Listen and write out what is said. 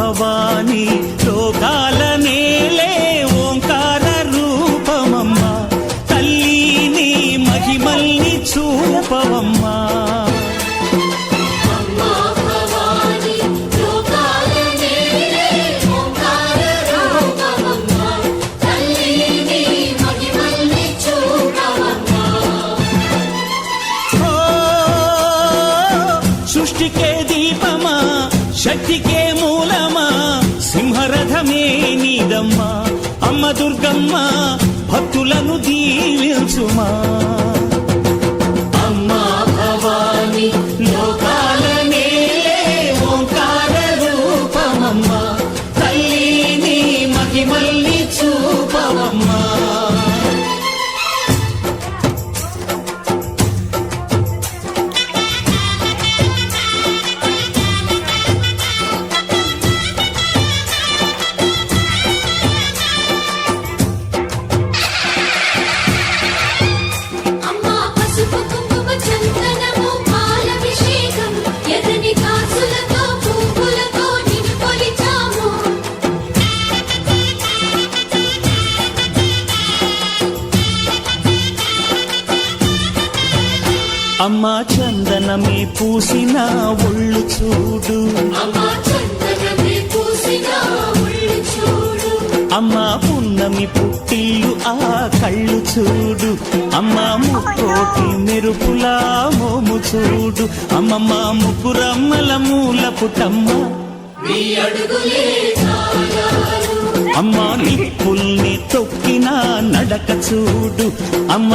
భవాని లోకాల నేలే ఓంకార రూపమమ్మా తల్లిని మహిమల్ని చూపవమ్మా సృష్టికే దీపమా శక్తికే మూలమా సింహరథమే నీదమ్మా అమ్మ దుర్గమ్మ భక్తులను దీవించుమా అమ్మా భవాని లోకాల నేలే ఓంకార రూపమమ్మా తల్లిని మహిమల్ని చూపవమ్మా అమ్మా చందనమే పూసిన ఒళ్ళు చూడు అమ్మా పున్నమి పుట్టిల్లు ఆ కళ్ళు చూడు అమ్మా ముక్కోటి మెరుపులా మోము చూడు అమ్మమ్మ ముగ్గురమ్మల మూల పుట్టమ్మ అమ్మా నిప్పుల్ని తొక్కిన నడక చూడు అమ్మ